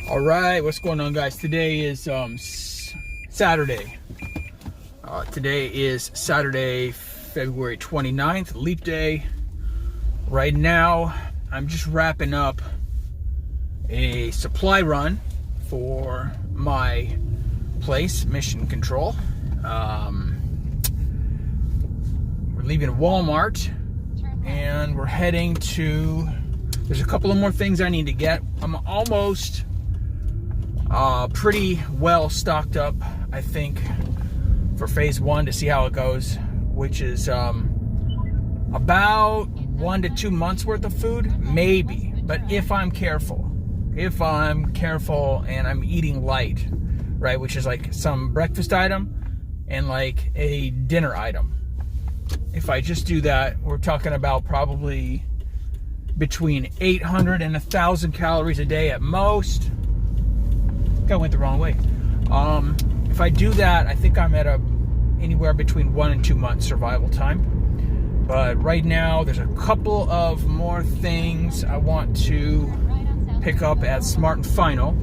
All right, what's going on, guys? Today is Saturday. Today is Saturday, February 29th, leap day. Right now, I'm just wrapping up a supply run for my place, Mission Control. We're leaving Walmart and we're heading to, there's a couple of more things I need to get. I'm almost pretty well stocked up, I think, for phase one to see how it goes, which is about 1 to 2 months worth of food, maybe. But if I'm careful and I'm eating light, right, which is like some breakfast item and like a dinner item. If I just do that, we're talking about probably between 800 and 1,000 calories a day at most. I went the wrong way. If I do that, I think I'm at anywhere between 1 and 2 months survival time. But right now, there's a couple of more things I want to pick up at Smart and Final.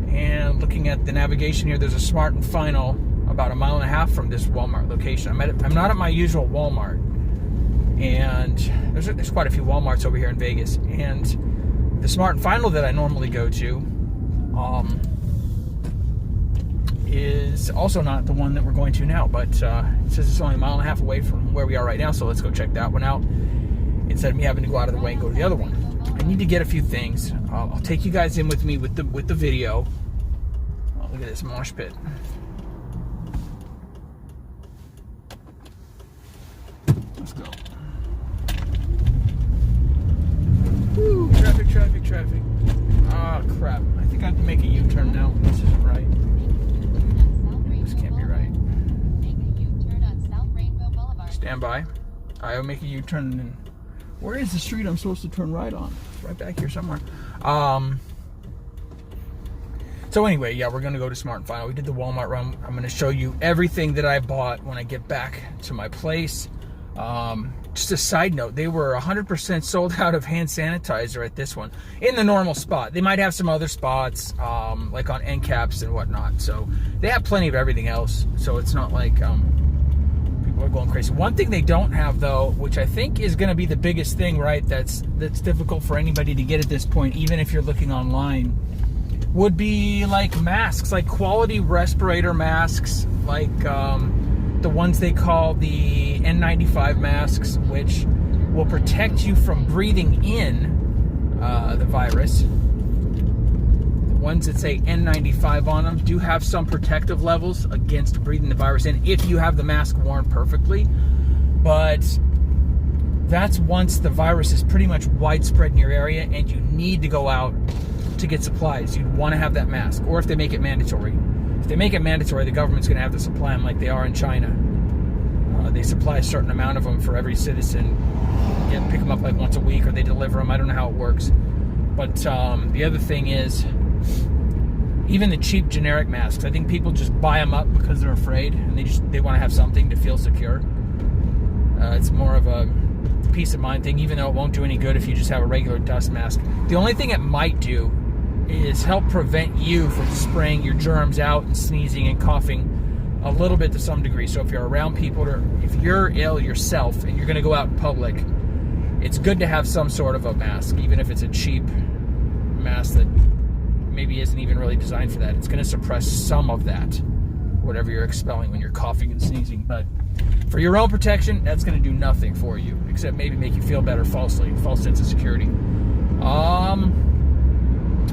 And looking at the navigation here, there's a Smart and Final about 1.5 miles from this Walmart location. I'm not at my usual Walmart, and there's quite a few Walmarts over here in Vegas. And the Smart and Final that I normally go to is also not the one that we're going to now, but it says it's only 1.5 miles away from where we are right now, so let's go check that one out instead of me having to go out of the way and go to the other one. I need to get a few things. I'll take you guys in with me with the video. Oh, look at this mosh pit. Let's go. Woo, traffic. Ah, crap. I think I have to make a U-turn now. This isn't right. This can't be right. Stand by. I'll make a U-turn. And where is the street I'm supposed to turn right on? It's right back here somewhere. So anyway, yeah, we're going to go to Smart and Final. We did the Walmart run. I'm going to show you everything that I bought when I get back to my place. Just a side note, they were 100% sold out of hand sanitizer at this one in the normal spot. They might have some other spots, like on end caps and whatnot. So they have plenty of everything else. So it's not like people are going crazy. One thing they don't have, though, which I think is going to be the biggest thing, right? That's difficult for anybody to get at this point, even if you're looking online, would be like masks, like quality respirator masks, like the ones they call the N95 masks, which will protect you from breathing in the virus. The ones that say N95 on them do have some protective levels against breathing the virus in if you have the mask worn perfectly. But that's once the virus is pretty much widespread in your area and you need to go out to get supplies. You'd want to have that mask, or if they make it mandatory. If they make it mandatory, the government's going to have to supply them like they are in China. They supply a certain amount of them for every citizen. Pick them up like once a week, or they deliver them. I don't know how it works. But the other thing is, even the cheap generic masks, I think people just buy them up because they're afraid, and they want to have something to feel secure. It's more of a peace of mind thing, even though it won't do any good if you just have a regular dust mask. The only thing it might do is help prevent you from spraying your germs out and sneezing and coughing a little bit to some degree. So if you're around people, or if you're ill yourself and you're going to go out in public, it's good to have some sort of a mask, even if it's a cheap mask that maybe isn't even really designed for that. It's going to suppress some of that, whatever you're expelling when you're coughing and sneezing. But for your own protection, that's going to do nothing for you, except maybe make you feel better falsely, false sense of security.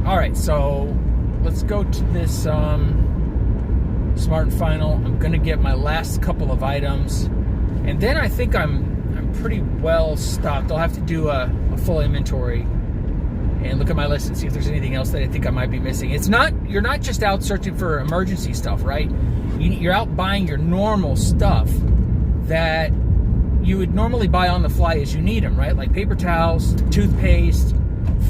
All right, so let's go to this Smart and Final. I'm going to get my last couple of items, and then I think I'm pretty well stocked. I'll have to do a full inventory and look at my list and see if there's anything else that I think I might be missing. You're not just out searching for emergency stuff, right? You're out buying your normal stuff that you would normally buy on the fly as you need them, right? Like paper towels, toothpaste,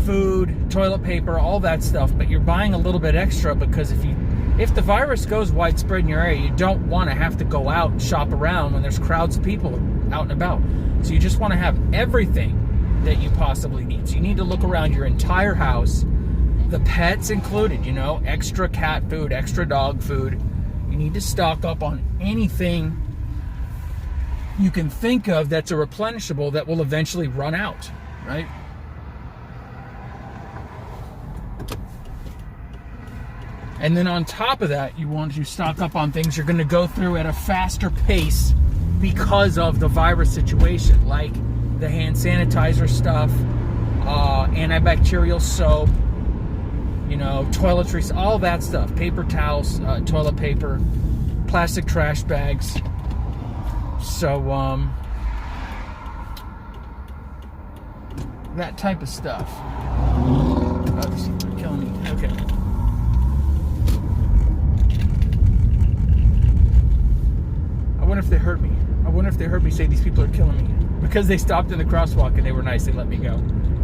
food, toilet paper, all that stuff. But you're buying a little bit extra because if the virus goes widespread in your area, you don't want to have to go out and shop around when there's crowds of people out and about. So you just want to have everything that you possibly need. So you need to look around your entire house the pets included, you know, extra cat food, extra dog food. You need to stock up on anything you can think of that's a replenishable that will eventually run out, right? And then on top of that, you want to stock up on things you're going to go through at a faster pace because of the virus situation, like the hand sanitizer stuff, antibacterial soap, you know, toiletries, all that stuff, paper towels, toilet paper, plastic trash bags. So, that type of stuff. Oh, these people are killing me. Okay. I wonder if they heard me. I wonder if they heard me say these people are killing me. Because they stopped in the crosswalk and they were nice, they let me go.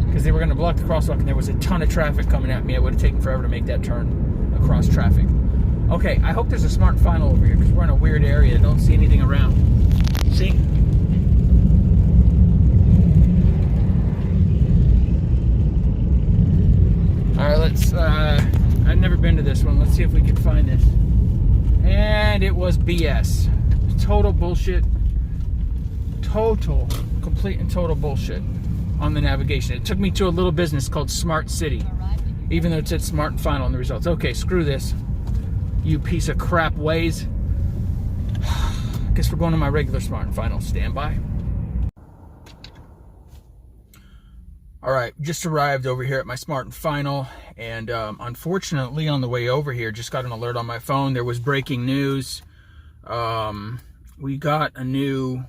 Because they were going to block the crosswalk and there was a ton of traffic coming at me. It would have taken forever to make that turn across traffic. Okay, I hope there's a smart final over here because we're in a weird area. I don't see anything around. See? Alright, let's, I've never been to this one. Let's see if we can find this. And it was BS. Total bullshit. Total, complete and total bullshit on the navigation. It took me to a little business called Smart City, even though it said Smart and Final in the results. Okay, screw this. You piece of crap Waze. Guess we're going to my regular Smart and Final. Standby. Alright, just arrived over here at my Smart and Final, and unfortunately on the way over here, just got an alert on my phone. There was breaking news. We got a new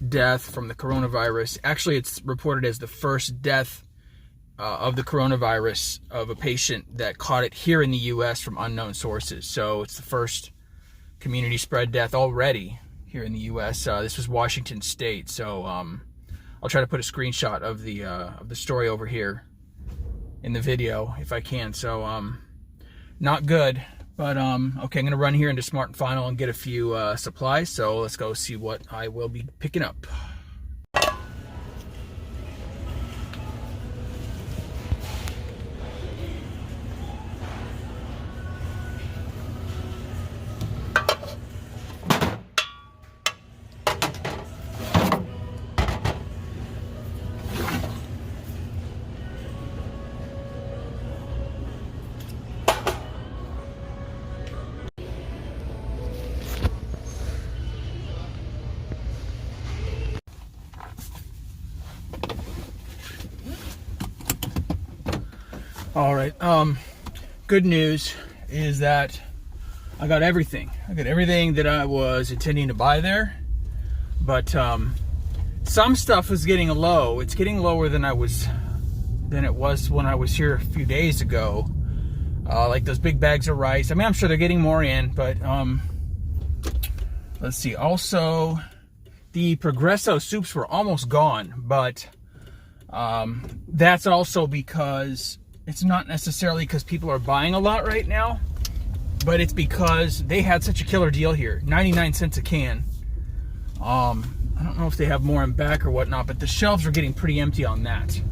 death from the coronavirus. Actually, it's reported as the first death of the coronavirus of a patient that caught it here in the U.S. from unknown sources. So it's the first community spread death already here in the U.S. This was Washington State. So I'll try to put a screenshot of the story over here in the video if I can. So not good. But, okay, I'm going to run here into Smart and Final and get a few supplies. So let's go see what I will be picking up. All right, good news is that I got everything. I got everything that I was intending to buy there, but some stuff is getting low. It's getting lower than it was when I was here a few days ago. Like those big bags of rice. I mean, I'm sure they're getting more in, but let's see. Also, the Progresso soups were almost gone, but that's also because it's not necessarily because people are buying a lot right now, but it's because they had such a killer deal here. 99 cents a can. I don't know if they have more in back or whatnot, but the shelves are getting pretty empty on that.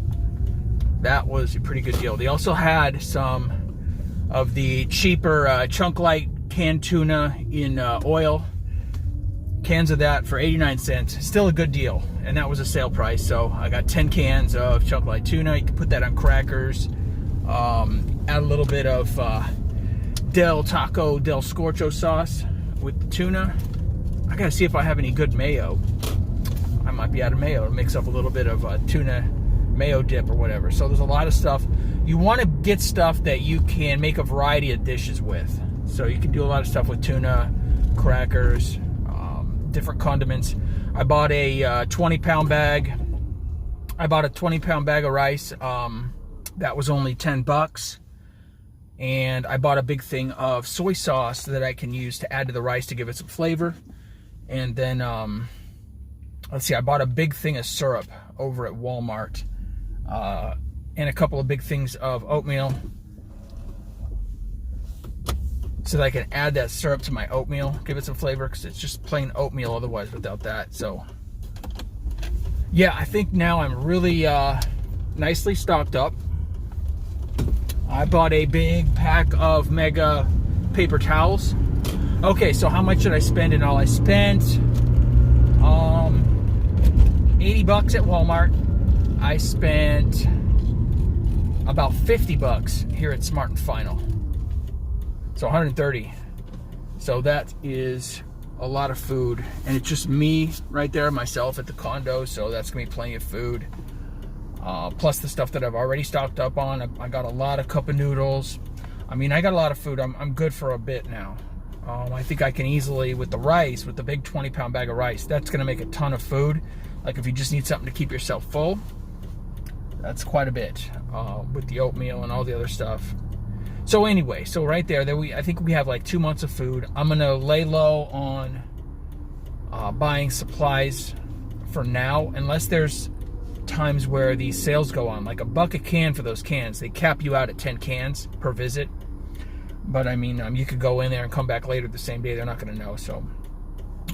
That was a pretty good deal. They also had some of the cheaper Chunk Light canned tuna in oil. Cans of that for 89 cents. Still a good deal. And that was a sale price. So I got 10 cans of Chunk Light tuna. You can put that on crackers. Add a little bit of Del Scorcho sauce with the tuna. I gotta see if I have any good mayo. I might be out of mayo to mix up a little bit of tuna mayo dip or whatever. So there's a lot of stuff. You want to get stuff that you can make a variety of dishes with. So you can do a lot of stuff with tuna, crackers, different condiments. I bought a 20-pound bag. I bought a 20-pound bag of rice. That was only $10. And I bought a big thing of soy sauce that I can use to add to the rice to give it some flavor. And then, let's see, I bought a big thing of syrup over at Walmart. And a couple of big things of oatmeal. So that I can add that syrup to my oatmeal, give it some flavor, because it's just plain oatmeal otherwise without that. So, yeah, I think now I'm really nicely stocked up. I bought a big pack of mega paper towels. Okay, so how much did I spend in all? I spent $80 at Walmart. I spent about $50 here at Smart & Final. So 130. So that is a lot of food. And it's just me right there, myself at the condo. So that's going to be plenty of food. Plus the stuff that I've already stocked up on. I got a lot of cup of noodles. I mean, I got a lot of food. I'm good for a bit now. I think I can easily, with the rice, with the big 20-pound bag of rice, that's going to make a ton of food. Like if you just need something to keep yourself full, that's quite a bit with the oatmeal and all the other stuff. So anyway, so right there, I think we have like 2 months of food. I'm going to lay low on buying supplies for now, unless there's times where these sales go on, like $1 a can for those cans. They cap you out at 10 cans per visit. But I mean, you could go in there and come back later the same day. They're not going to know. So,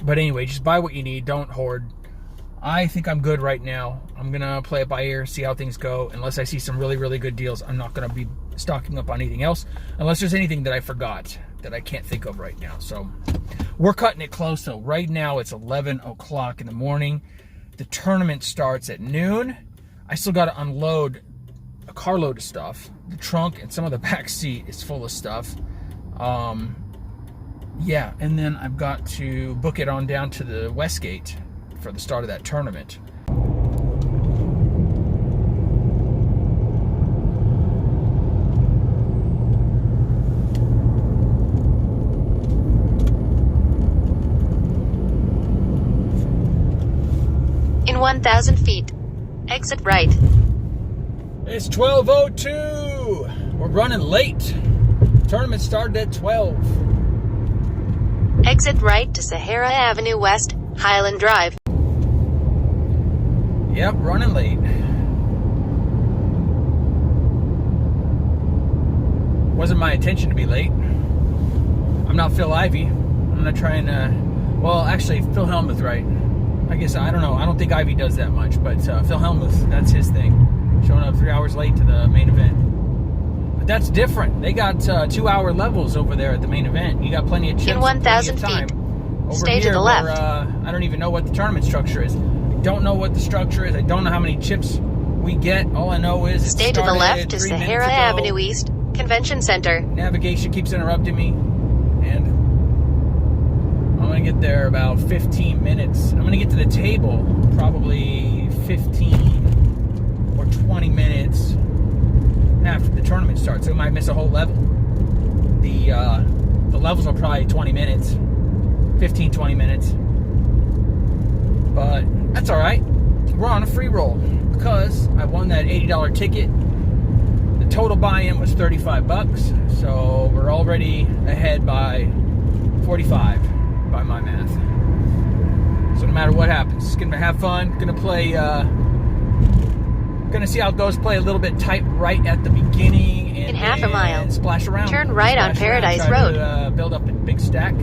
but anyway, just buy what you need. Don't hoard. I think I'm good right now. I'm going to play it by ear, see how things go. Unless I see some really, really good deals, I'm not going to be stocking up on anything else. Unless there's anything that I forgot that I can't think of right now. So we're cutting it close. So right now it's 11 o'clock in the morning. The tournament starts at noon. I still got to unload a carload of stuff. The trunk and some of the back seat is full of stuff. Yeah, and then I've got to book it on down to the Westgate for the start of that tournament. In 1,000 feet, exit right. It's 12:02. We're running late. Tournament started at 12. Exit right to Sahara Avenue West, Highland Drive. Yep, running late. Wasn't my intention to be late. I'm not Phil Ivey. I'm not trying to... Well, actually, Phil Hellmuth, right? I guess, I don't know. I don't think Ivey does that much, but Phil Hellmuth, that's his thing. Showing up 3 hours late to the main event. But that's different. They got 2-hour levels over there at the main event. You got plenty of chips. In 1,000 feet, stay to the left. I don't even know what the tournament structure is. I don't know what the structure is. I don't know how many chips we get. All I know is stay to the left to Sahara Avenue East, Convention Center. Navigation keeps interrupting me. And I'm going to get there about 15 minutes. I'm going to get to the table probably 15 or 20 minutes after the tournament starts. So I might miss a whole level. The levels are probably 20 minutes, 15, 20 minutes. But that's all right. We're on a free roll because I won that $80 ticket. The total buy-in was $35, so we're already ahead by 45 by my math. So no matter what happens, it's gonna have fun. Gonna play. Gonna see how it goes. Play a little bit tight right at the beginning, and in half a mile, splash around. Turn right on Paradise Road. To, build up a big stack.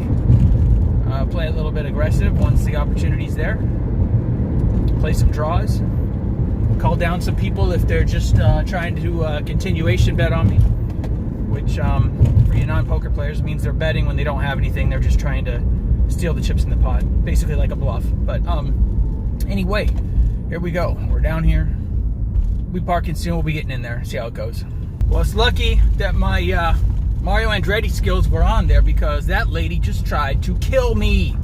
Play a little bit aggressive once the opportunity's there. Play some draws. Call down some people if they're just trying to do a continuation bet on me, which for you non-poker players means they're betting when they don't have anything. They're just trying to steal the chips in the pot, basically like a bluff. But anyway, here we go. We're down here. We parking soon. We'll be getting in there. See how it goes. Well, it's lucky that my Mario Andretti skills were on there because that lady just tried to kill me.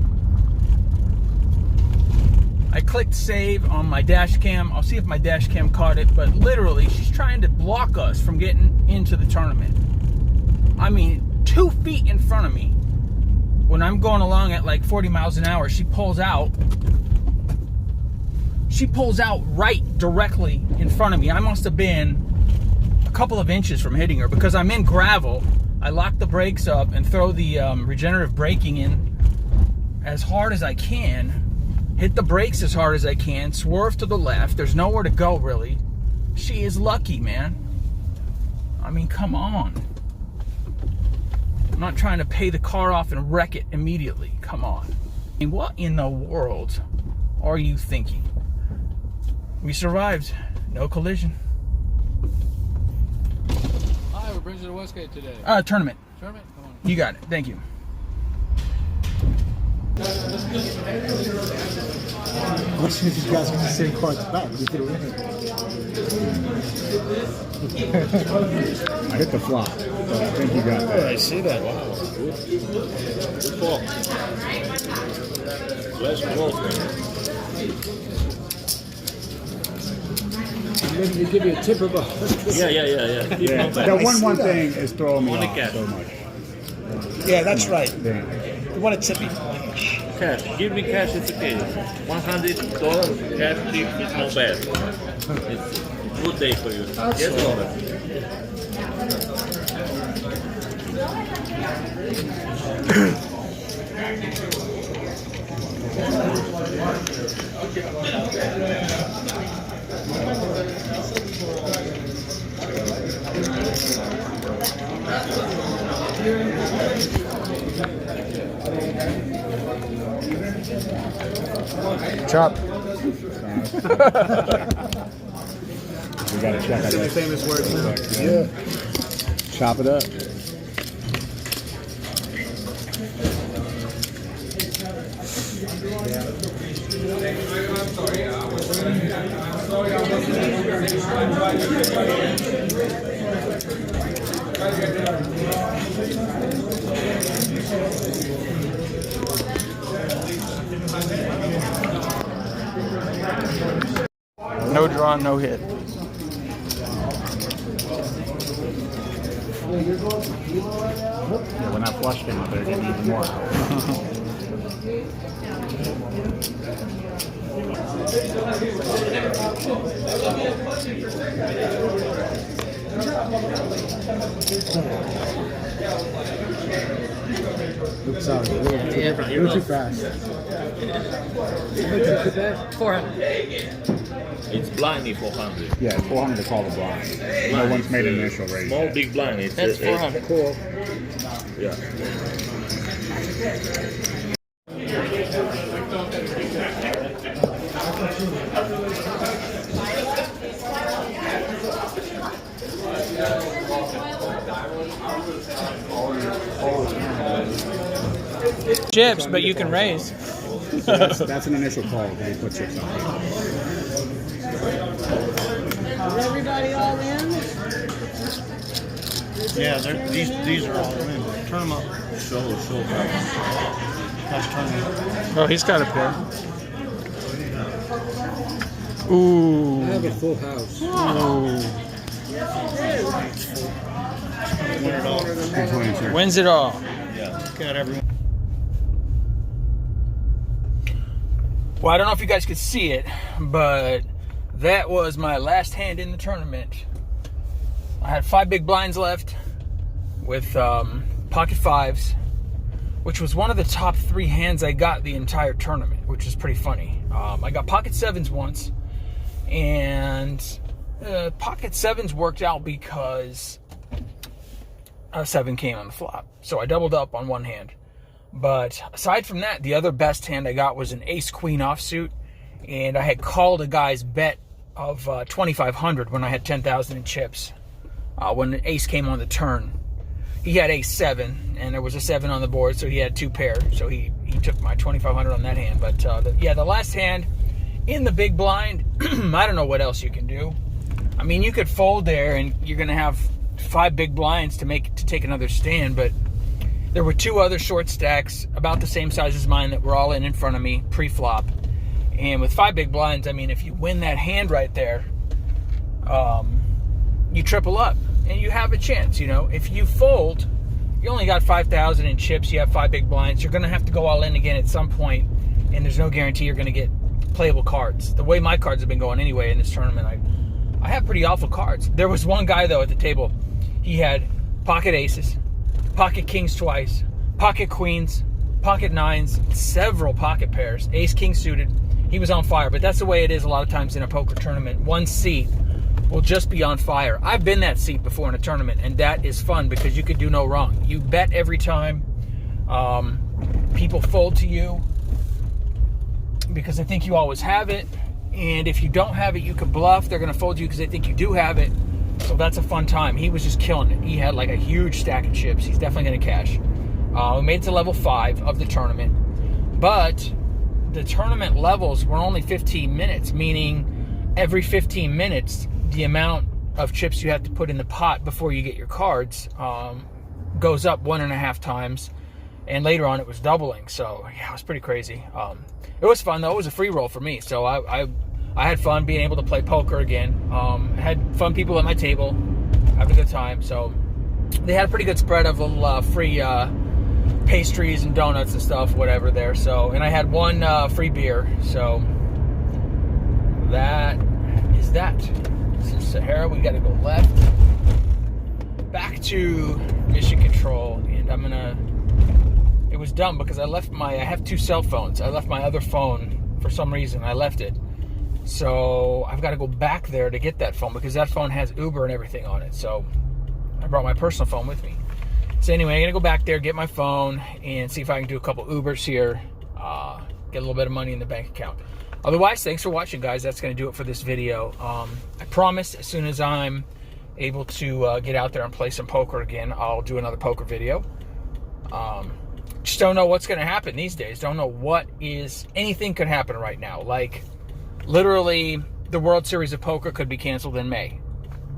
I clicked save on my dash cam. I'll see if my dash cam caught it, but literally she's trying to block us from getting into the tournament. I mean, 2 feet in front of me. When I'm going along at like 40 miles an hour, she pulls out. She pulls out right directly in front of me. I must have been a couple of inches from hitting her because I'm in gravel. I lock the brakes up and throw the regenerative braking in as hard as I can. Hit the brakes as hard as I can. Swerve to the left. There's nowhere to go, really. She is lucky, man. I mean, come on. I'm not trying to pay the car off and wreck it immediately. Come on. I mean, what in the world are you thinking? We survived. No collision. brings you to Westgate today? Tournament. Tournament? Come on. You got it. Thank you. Let's see if you guys want the same cards back. You could have I hit the flop, but I think you got that. I see that. Wow. Good. Good ball. Let's go. Maybe they give you a tip of a. Yeah. Yeah. That one thing is throwing me Only off cash. so much. Yeah, that's right. Yeah. You want to tip me. Cash. Give me cash, it's okay. $100 cash tip is not bad. It's a good day for you. Yes, Robert. Chop. We gotta check out that Famous words. Yeah. Chop it up. No draw, no hit. Yeah, when that flush came up, they're getting even more. Oops, sorry. A little too fast. 400. It's blindy 400. Yeah, it's 400 to call the blind. No one's made an initial raise. Small yet. big blind. It's That's 400. Cool. Yeah. Chips, but you can raise. So that's an initial call because he put chips on. Is everybody all in? Yeah, these are all in. Turn them up. Show. Let's turn them up. Oh, he's got a pair. Ooh. I have a full house. Ooh. Win it all. Wins it all. Got everyone. Well, I don't know if you guys could see it, but that was my last hand in the tournament. I had 5 big blinds left with pocket 5s, which was one of the top 3 hands I got the entire tournament, which is pretty funny. I got pocket 7s once, and pocket 7s worked out because a 7 came on the flop. So I doubled up on one hand. But aside from that, the other best hand I got was an ace-queen offsuit, and I had called a guy's bet of 2,500 when I had 10,000 in chips. When the ace came on the turn, he had ace-7, and there was a 7 on the board, so he had 2 pairs. So he took my 2,500 on that hand. But the last hand in the big blind, I don't know what else you can do. I mean, you could fold there, and you're going to have 5 big blinds to take another stand, but there were 2 other short stacks about the same size as mine that were all in front of me pre-flop. And with 5 big blinds, I mean, if you win that hand right there, you triple up and you have a chance. You know, if you fold, you only got 5,000 in chips, you have 5 big blinds, you're going to have to go all in again at some point, and there's no guarantee you're going to get playable cards. The way my cards have been going anyway in this tournament, I have pretty awful cards. There was one guy, though, at the table. He had pocket aces, pocket kings twice, pocket queens, pocket 9s, several pocket pairs, ace king suited. He was on fire, but that's the way it is a lot of times in a poker tournament. One seat will just be on fire. I've been that seat before in a tournament, and that is fun because you could do no wrong. You bet every time. People fold to you because they think you always have it, and if you don't have it, you can bluff. They're going to fold you because they think you do have it. So that's a fun time. He was just killing it. He had like a huge stack of chips. He's definitely going to cash. We made it to level 5 of the tournament. But the tournament levels were only 15 minutes, meaning every 15 minutes, the amount of chips you have to put in the pot before you get your cards goes up 1.5 times. And later on, it was doubling. So, yeah, it was pretty crazy. It was fun, though. It was a free roll for me. So, I had fun being able to play poker again. I had fun people at my table, having a good time. So, they had a pretty good spread of little free pastries and donuts and stuff, whatever there. So, and I had one free beer. So, that is that. This is Sahara. We got to go left. Back to mission control. And I'm going to... It was dumb because I have 2 cell phones. I left my other phone for some reason. I left it. So I've got to go back there to get that phone because that phone has Uber and everything on it. So I brought my personal phone with me. So anyway, I'm going to go back there, get my phone, and see if I can do a couple Ubers here. Get a little bit of money in the bank account. Otherwise, thanks for watching, guys. That's going to do it for this video. I promise as soon as I'm able to get out there and play some poker again, I'll do another poker video. Just don't know what's going to happen these days. Don't know anything could happen right now. Like, literally, the World Series of Poker could be canceled in May.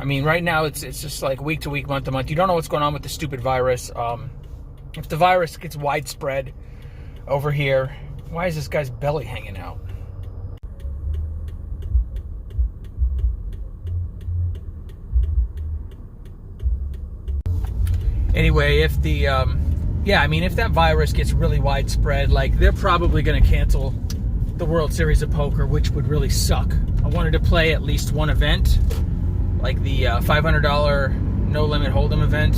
I mean, right now, it's just like week to week, month to month. You don't know what's going on with the stupid virus. If the virus gets widespread over here, why is this guy's belly hanging out? Anyway, if the... yeah, I mean, if that virus gets really widespread, like, they're probably going to cancel the World Series of Poker, which would really suck. I wanted to play at least one event, like the $500 No Limit Hold'em event,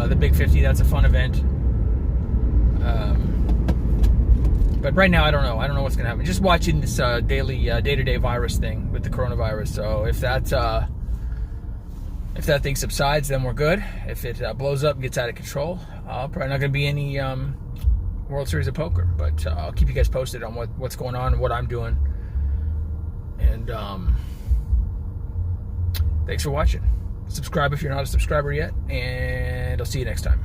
the Big 50, that's a fun event. But right now, I don't know. I don't know what's going to happen. Just watching this day-to-day virus thing with the coronavirus. So if that thing subsides, then we're good. If it blows up and gets out of control, probably not going to be any World Series of Poker. But I'll keep you guys posted on what's going on and what I'm doing. And thanks for watching. Subscribe if you're not a subscriber yet. And I'll see you next time.